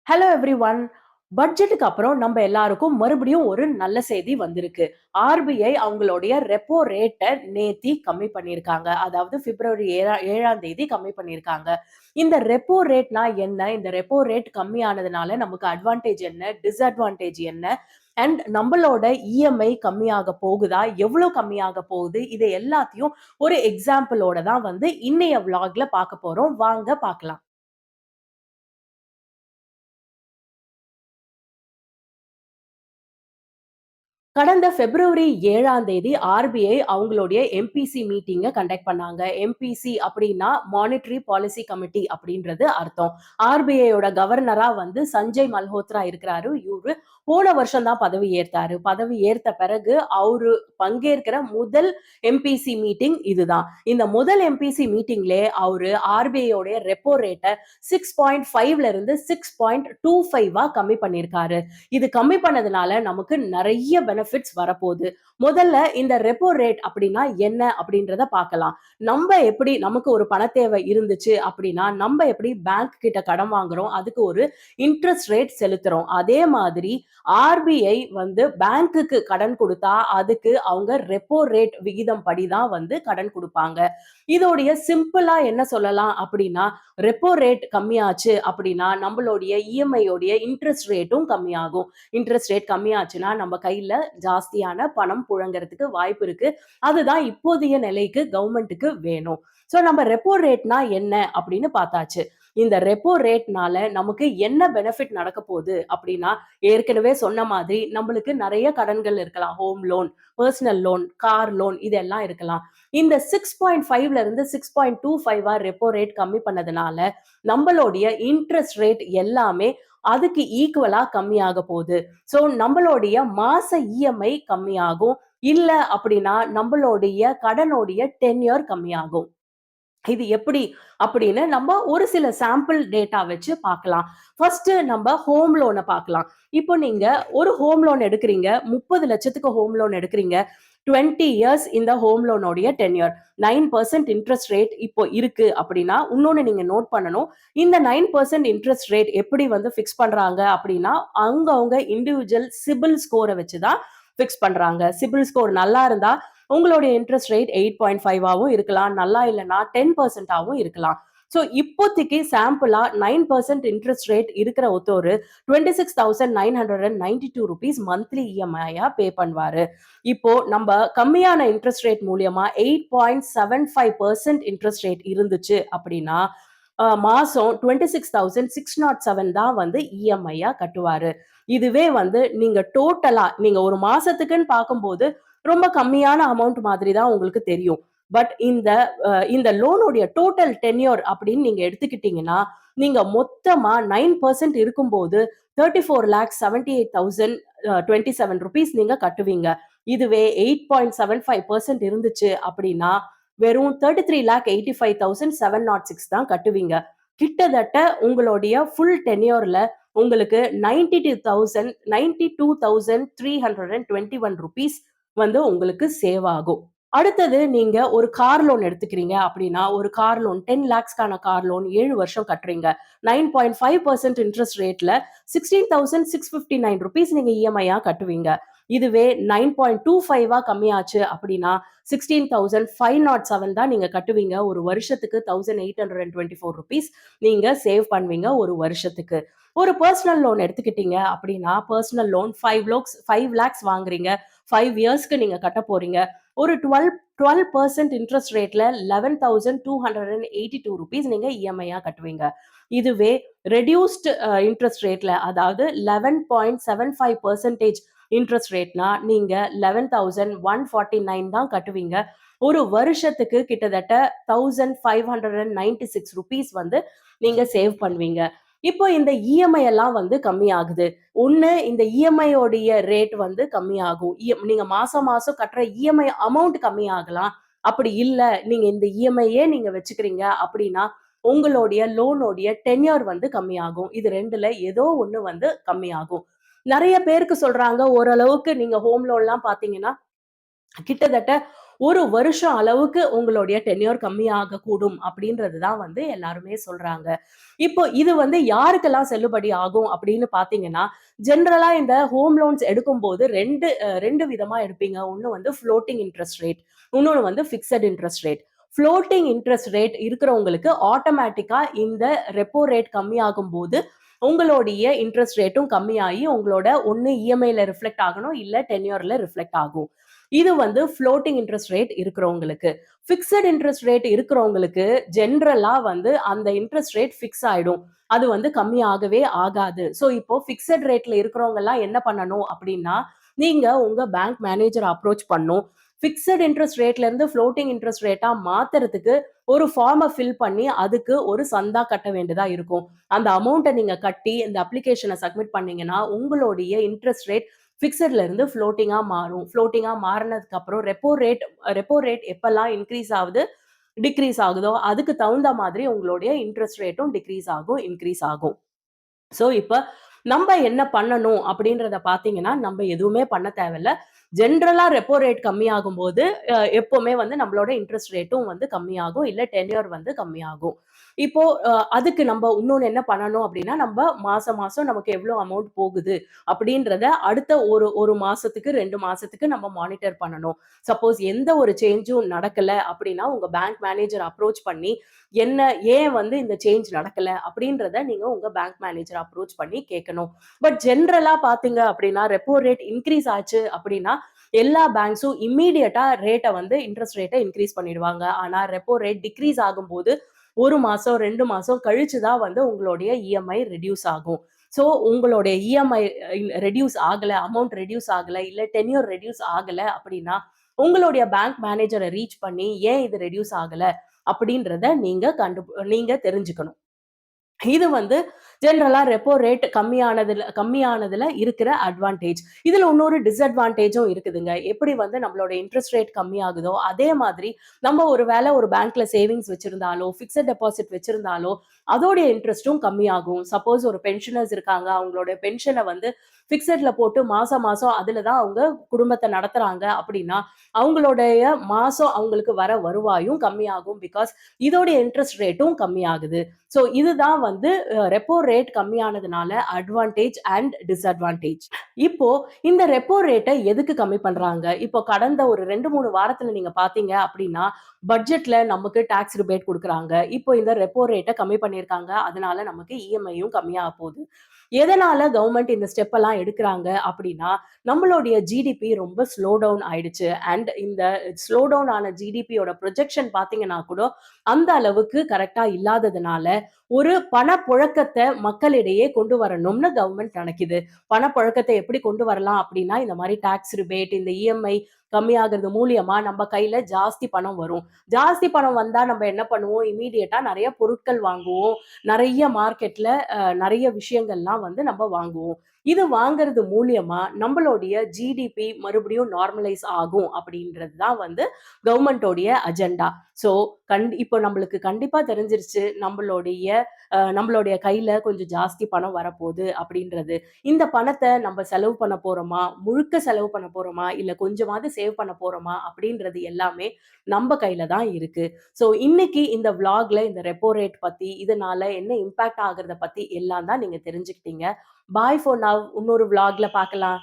Hello everyone. பட்ஜெட்டுக்கு அப்புறம் நம்ம எல்லாருக்கும் மறுபடியும் ஒரு நல்ல செய்தி வந்திருக்கு. ஆர்பிஐ அவங்களுடைய ரெப்போ ரேட்ட நேத்தி கம்மி பண்ணியிருக்காங்க. அதாவது பிப்ரவரி 7ஆம் தேதி கம்மி பண்ணியிருக்காங்க. இந்த ரெப்போ ரேட்னா என்ன? இந்த ரெப்போ ரேட் கம்மியானதுனால நமக்கு அட்வான்டேஜ் என்ன? டிஸ்அட்வான்டேஜ் என்ன? அண்ட் நம்மளோட இஎம்ஐ கம்மியாக போகுதா? எவ்வளோ கம்மியாக போகுது? இது எல்லாத்தையும் ஒரு எக்ஸாம்பிளோட தான் வந்து இன்னைய விளாக்ல பார்க்க போறோம். வாங்க பார்க்கலாம். கடந்த பிப்ரவரி 7ஆம் தேதி ஆர்பிஐ அவங்களுடைய எம்பிசி மீட்டிங்க கண்டக்ட் பண்ணாங்க. எம்பிசி அப்படின்னா மானிட்டரி பாலிசி கமிட்டி அப்படின்றது அர்த்தம். ஆர்பிஐயோட கவர்னரா வந்து சஞ்சய் மல்ஹோத்ரா இருக்கிறாரு. இவரு போன வருஷம் தான் பதவி ஏற்றாரு. பதவி ஏற்ற பிறகு அவரு பங்கேற்கிற முதல் எம்பிசி மீட்டிங் இதுதான். இந்த முதல் எம்பிசி மீட்டிங்லே அவரு ஆர்பிஐயோட ரெப்போ ரேட்டை 6.5ல இருந்து 6.25 கம்மி பண்ணியிருக்காரு. இது கம்மி பண்ணதுனால நமக்கு நிறைய பெனிஃபிட்ஸ் வரப்போகுது. முதல்ல இந்த ரெப்போ ரேட் அப்படின்னா என்ன அப்படின்றத பார்க்கலாம். நமக்கு ஒரு பண தேவை இருந்துச்சு அப்படின்னா நம்ம எப்படி பேங்க் கிட்ட கடன் வாங்குறோம், அதுக்கு ஒரு இன்ட்ரெஸ்ட் ரேட் செலுத்துறோம். அதே மாதிரி ஆர்பிஐ வந்து பேங்க்குக்கு கடன் கொடுத்தா அதுக்கு அவங்க ரெப்போ ரேட் விகிதம் படிதான் வந்து கடன் கொடுப்பாங்க. இதோடைய சிம்பிளா என்ன சொல்லலாம் அப்படின்னா, ரெப்போ ரேட் கம்மியாச்சு அப்படின்னா நம்மளுடைய இஎம்ஐயோடைய இன்ட்ரெஸ்ட் ரேட்டும் கம்மியாகும். இன்ட்ரெஸ்ட் ரேட் கம்மியாச்சுன்னா நம்ம கையில ஜாஸ்தியான பணம் புழங்குறதுக்கு வாய்ப்பு இருக்கு. அதுதான் இப்போதைய நிலைக்கு கவர்மெண்ட்டுக்கு வேணும். சோ நம்ம ரெப்போ ரேட்னா என்ன அப்படின்னு பார்த்தாச்சு. இந்த ரெப்போ ரேட்னால நமக்கு என்ன பெனிஃபிட் நடக்க போகுது அப்படின்னா, ஏற்கனவே சொன்ன மாதிரி நம்மளுக்கு நிறைய கடன்கள் இருக்கலாம். Home loan, personal loan, car loan இதெல்லாம் இருக்கலாம். இந்த 6.5ல இருந்து 6.25 ரெப்போ ரேட் கம்மி பண்ணதுனால நம்மளுடைய இன்ட்ரெஸ்ட் ரேட் எல்லாமே அதுக்கு ஈக்குவலா கம்மியாக போகுது. சோ நம்மளுடைய மாச இஎம்ஐ கம்மியாகும். இல்ல அப்படின்னா நம்மளுடைய கடனுடைய டென்யூர் கம்மியாகும். இது எப்படி அப்படின்னு நம்ம ஒரு சில சாம்பிள் டேட்டா வச்சு பார்க்கலாம். ஃபர்ஸ்ட் நம்ம ஹோம் லோன பார்க்கலாம். இப்போ நீங்க ஒரு ஹோம் லோன் எடுக்குறீங்க. 30 லட்சத்துக்கு ஹோம் லோன் எடுக்குறீங்க. 20 இயர்ஸ் இந்த ஹோம் லோனோடைய டென்யூர். 9% இன்ட்ரெஸ்ட் ரேட் இப்போ இருக்கு அப்படின்னா, இன்னொன்னு நீங்க நோட் பண்ணணும். இந்த 9% இன்ட்ரெஸ்ட் ரேட் எப்படி வந்து ஃபிக்ஸ் பண்றாங்க அப்படின்னா, அவங்க இண்டிவிஜுவல் சிபில் ஸ்கோர வச்சு தான் ஃபிக்ஸ் பண்றாங்க. சிபில் ஸ்கோர் நல்லா இருந்தா உங்களுடைய இன்ட்ரெஸ்ட் ரேட் 8.5ஆவும் இருக்கலாம். நல்லா இல்லன்னா 10%ஆவும் இருக்கலாம். சோ இப்போதைக்கு சாம்பிளா 9% இன்ட்ரெஸ்ட் ரேட் இருக்கிற ஒருத்தரு ₹26,992 மந்த்லி இஎம்ஐயா பே பண்ணுவாரு. இப்போ நம்ம கம்மியான இன்ட்ரெஸ்ட் ரேட் மூலியமா 8.75% இன்ட்ரெஸ்ட் ரேட் இருந்துச்சு அப்படின்னா, மாசம் 26,607 தான் வந்து இஎம்ஐயா கட்டுவாரு. இதுவே வந்து நீங்க ஒரு மாசத்துக்குன்னு பார்க்கும்போது ரொம்ப கம்மியான அமௌண்ட் மாதிரி தான் உங்களுக்கு தெரியும். பட் இந்த லோனுடைய டோட்டல் டென்யூர் அப்படின்னு நீங்க எடுத்துக்கிட்டீங்கன்னா, நீங்க மொத்தமா 9% இருக்கும்போது ₹34,78,027 நீங்க கட்டுவீங்க. இதுவே 8.75% இருந்துச்சு அப்படின்னா, வெறும் 33,85,706 தான் கட்டுவீங்க. கிட்டத்தட்ட உங்களுடைய ஃபுல் டென்யூர்ல உங்களுக்கு 92,321 ரூபீஸ் வந்து உங்களுக்கு சேவ் ஆகும். அடுத்தது நீங்க ஒரு கார் லோன் எடுத்துக்கிறீங்க அப்படின்னா, ஒரு கார் லோன் 10 லேக்ஸ்க்கான கார் லோன் 7 வருஷம் கட்டுறீங்க. 9.5% இன்ட்ரெஸ்ட் ரேட்ல ₹16,659 நீங்க இஎம்ஐயா கட்டுவீங்க. இதுவே 9.25 கம்மியாச்சு அப்படின்னா, 16,507 தான் நீங்க கட்டுவீங்க. ஒரு வருஷத்துக்கு ₹1,824 நீங்க சேவ் பண்ணுவீங்க ஒரு வருஷத்துக்கு. ஒரு பர்சனல் லோன் எடுத்துக்கிட்டீங்க அப்படின்னா, பர்சனல் லோன் 5 லேக்ஸ் வாங்குறீங்க. 5 இயர்ஸ்க்கு நீங்க கட்ட போறீங்க. ஒரு 12% இன்ட்ரெஸ்ட் ரேட்ல ₹11,282 நீங்க இஎம்ஐயா கட்டுவீங்க. இதுவே ரெடியூஸ்ட் இன்ட்ரெஸ்ட் ரேட்ல அதாவது 11.75% இன்ட்ரெஸ்ட் ரேட்னா நீங்க 11,149 தான் கட்டுவீங்க. ஒரு வருஷத்துக்கு கிட்டத்தட்ட ₹1,596 வந்து நீங்க சேவ் பண்ணுவீங்க. இப்போ இந்த இஎம்ஐ எல்லாம் வந்து கம்மியாகுது. ஒண்ணு இந்த இஎம்ஐ உடைய ரேட் வந்து கம்மியாகும். நீங்க மாசம் மாசம் கட்டுற இஎம்ஐ அமௌண்ட் கம்மியாகலாம். அப்படி இல்ல, நீங்க இந்த இஎம்ஐயே நீங்க வச்சுக்கிறீங்க அப்படின்னா, உங்களுடைய லோனோடைய டென்யூர் வந்து கம்மியாகும். இது 2ல ஏதோ ஒண்ணு வந்து கம்மியாகும். நெறைய பேருக்கு சொல்றாங்க, ஓரளவுக்கு நீங்க ஹோம் லோன்லாம் பார்த்தீங்கன்னா, கிட்டத்தட்ட 1 வருஷம் அளவுக்கு உங்களுடைய டென்யூர் கம்மியாகக்கூடும் அப்படின்றது தான் வந்து எல்லாருமே சொல்றாங்க. இப்போ இது வந்து யாருக்கெல்லாம் செல்லுபடி ஆகும் அப்படின்னு பார்த்தீங்கன்னா, ஜெனரலா இந்த ஹோம் லோன்ஸ் எடுக்கும்போது 2 விதமா எடுப்பீங்க. ஒண்ணு வந்து ஃப்ளோட்டிங் இன்ட்ரெஸ்ட் ரேட். இன்னொன்னு வந்து fixed interest rate. Floating interest rate இருக்கிறவங்களுக்கு ஆட்டோமேட்டிக்கா இந்த ரெப்போ ரேட் கம்மியாகும்போது, உங்களுடைய இன்ட்ரெஸ்ட் ரேட்டும் கம்மியாயி, உங்களோட ஒண்ணு இஎம்ஐல ரிஃப்ளெக்ட் ஆகணும், இல்ல டென்யூர்ல ரிஃப்ளெக்ட் ஆகும். இது வந்து ஃப்ளோட்டிங் இன்ட்ரெஸ்ட் ரேட் இருக்கிறவங்களுக்கு. ஃபிக்ஸட் இன்ட்ரெஸ்ட் ரேட் இருக்கிறவங்களுக்கு ஜெனரலா வந்து அந்த இன்ட்ரெஸ்ட் ரேட் ஃபிக்ஸ் ஆயிடும். அது வந்து கம்மியாகவே ஆகாது. ஸோ இப்போ ஃபிக்ஸட் ரேட்ல இருக்கிறவங்கலாம் என்ன பண்ணணும் அப்டின்னா, நீங்க உங்க பேங்க் மேனேஜர அப்ரோச் பண்ணணும். ஃபிக்ஸட் இன்ட்ரெஸ்ட் ரேட்ல இருந்து ஃப்ளோட்டிங் இன்ட்ரெஸ்ட் ரேட்டா மாத்துறதுக்கு ஒரு ஃபார்ம ஃபில் பண்ணி அதுக்கு ஒரு சந்தா கட்ட வேண்டியதா இருக்கும். அந்த அமௌண்ட்ட நீங்க கட்டி இந்த அப்ளிகேஷன சப்மிட் பண்ணீங்கன்னா, உங்களுடைய இன்ட்ரெஸ்ட் ரேட் ஃபிக்ஸட்ல இருந்து ஃப்ளோட்டிங்கா மாறும். ஃப்ளோட்டிங்கா மாறுனதுக்கு அப்புறம் ரெப்போ ரேட் எப்பல்லாம் இன்கிரீஸ் ஆகுது, டிக்ரீஸ் ஆகுதோ, அதுக்கு தகுந்த மாதிரி உங்களுடைய இன்ட்ரெஸ்ட் ரேட்டும் டிக்ரீஸ் ஆகும், இன்கிரீஸ் ஆகும். ஸோ, இப்ப நம்ப என்ன பண்ணணும் அப்படின்றத பார்த்தீங்கன்னா, நம்ப எதுவுமே பண்ண தேவையில்ல. ஜெனரலா ரெப்போ ரேட் கம்மியாகும்போது, எப்பவுமே வந்து நம்மளோட இன்ட்ரெஸ்ட் ரேட்டும் வந்து கம்மியாகும். இல்ல டென்யூர் வந்து கம்மியாகும். இப்போ அதுக்கு நம்ப இன்னொன்னு என்ன பண்ணணும் அப்படின்னா, நம்ப மாசம் மாசம் நமக்கு எவ்வளோ அமௌண்ட் போகுது அப்படின்றத அடுத்த ஒரு 1 மாசத்துக்கு, 2 மாசத்துக்கு நம்ம மானிட்டர் பண்ணணும். சப்போஸ் எந்த ஒரு சேஞ்சும் நடக்கல அப்படின்னா, உங்க பேங்க் மேனேஜர் அப்ரோச் பண்ணி, என்ன ஏன் வந்து இந்த சேஞ்ச் நடக்கல அப்படின்றத நீங்க உங்க பேங்க் மேனேஜர் அப்ரோச் பண்ணி கேட்கணும். பட் ஜெனரலா பார்த்தீங்க அப்படின்னா, ரெப்போ ரேட் இன்கிரீஸ் ஆச்சு அப்படின்னா, எல்லா பேங்க்ஸும் இம்மீடியட்டா இன்ட்ரெஸ்ட் ரேட்ட இன்கிரீஸ் பண்ணிடுவாங்க. ஆனா ரெப்போ ரேட் டிக்ரீஸ் ஆகும்போது 1 மாசம், 2 மாசம் கழிச்சு தான் வந்து உங்களுடைய இஎம்ஐ ரெட்யூஸ் ஆகும். ஸோ உங்களுடைய இஎம்ஐ ரெட்யூஸ் ஆகல, அமௌண்ட் ரெட்யூஸ் ஆகல, இல்ல டென்யூர் ரெட்யூஸ் ஆகல அப்படின்னா, உங்களுடைய பேங்க் மேனேஜர ரீச் பண்ணி, ஏன் இது ரெட்யூஸ் ஆகல அப்படின்றத நீங்க தெரிஞ்சுக்கணும். இது வந்து ஜெனரலா ரெப்போ ரேட் கம்மியானதுல இருக்கிற அட்வான்டேஜ். இதுல இன்னொரு டிஸ்அட்வான்டேஜும் இருக்குதுங்க. எப்படி வந்து நம்மளோட இன்ட்ரெஸ்ட் ரேட் கம்மியாகுதோ, அதே மாதிரி நம்ம ஒரு வேள ஒரு பேங்க்ல சேவிங்ஸ் வச்சிருந்தாலோ, பிக்ஸட் டெபாசிட் வச்சிருந்தாலோ, அதோடைய இன்ட்ரெஸ்ட்டும் கம்மியாகும். சப்போஸ் ஒரு பென்ஷனர்ஸ் இருக்காங்க. அவங்களோட பென்ஷன வந்து பிக்ஸட்ல போட்டு மாசம் மாசம் அதுல தான் அவங்க குடும்பத்த நடத்துறாங்க அப்படின்னா, அவங்களுடைய மாசம் அவங்களுக்கு வர வருவாயும் கம்மியாகும். பிகாஸ் இதோடைய இன்ட்ரெஸ்ட் ரேட்டும் கம்மியாகுது. ஸோ இதுதான் வந்து ரெப்போ ரேட் கம்மியானதுனால அட்வான்டேஜ் அண்ட் டிஸ்அட்வான்டேஜ். இப்போ இந்த ரெப்போ ரேட்ட எதுக்கு கம்மி பண்றாங்க? இப்போ கடந்த ஒரு 2, 3 வாரத்துல நீங்க பார்த்தீங்க அப்படின்னா, பட்ஜெட்ல நமக்கு டாக்ஸ் ரிபேட் குடுக்குறாங்க. இப்போ இந்த ரெப்போ ரேட்ட கம்மி பண்ணியிருக்காங்க. அதனால நமக்கு இஎம்ஐயும் கம்மியாக போகுது. எதனால கவர்ன்மெண்ட் இந்த ஸ்டெப் எல்லாம் எடுக்குறாங்க அப்படின்னா, நம்மளுடைய ஜிடிபி ரொம்ப ஸ்லோ டவுன் ஆயிடுச்சு. அண்ட் இந்த ஸ்லோ டவுன் ஆன ஜிடிபியோட ப்ரொஜெக்ஷன் பார்த்தீங்கன்னா கூட, அந்த அளவுக்கு கரெக்ட்டா இல்லாததுனால, ஒரு பணப்புழக்கத்த மக்களிடையே கொண்டு வரணும்னு கவர்ன்மெண்ட் நெனைக்குது. பணப்புழக்கத்த எப்படி கொண்டு வரலாம் அப்படின்னா, இந்த மாரி டாக்ஸ் ரிபேட், இந்த இஎம்ஐ கம்மியாகுறது மூலியமா நம்ம கையில ஜாஸ்தி பணம் வரும். ஜாஸ்தி பணம் வந்தா நம்ம என்ன பண்ணுவோம், இம்மீடியட்டா நெறைய பொருட்கள் வாங்குவோம். நெறைய மார்க்கெட்ல நெறைய விஷயங்கள்லாம் வந்து நம்ம வாங்குவோம். இது வாங்குறது மூலியமா நம்மளுடைய ஜிடிபி மறுபடியும் நார்மலைஸ் ஆகும் அப்படின்றது தான் வந்து கவர்ன்மென்ட்டோடைய அஜெண்டா. ஸோ இப்போ நம்மளுக்கு கண்டிப்பா தெரிஞ்சிருச்சு நம்மளுடைய கையில கொஞ்சம் ஜாஸ்தி பணம் வரப்போகுது அப்படின்றது. இந்த பணத்த நம்ம செலவு பண்ண போறோமா? முழுக்க செலவு பண்ண போறோமா? இல்ல கொஞ்சமாவது சேவ் பண்ண போறோமா? அப்படின்றது எல்லாமே நம்ப கையில தான் இருக்கு. ஸோ இன்னைக்கு இந்த விளாக்ல இந்த ரெப்போ ரேட் பத்தி, இதனால என்ன இம்பாக்ட் ஆகுறத பத்தி எல்லாம் தான் நீங்க தெரிஞ்சுக்கிட்டீங்க. பாய் ஃபார் நவ். இன்னொரு விளாக்ல பார்க்கலாம்.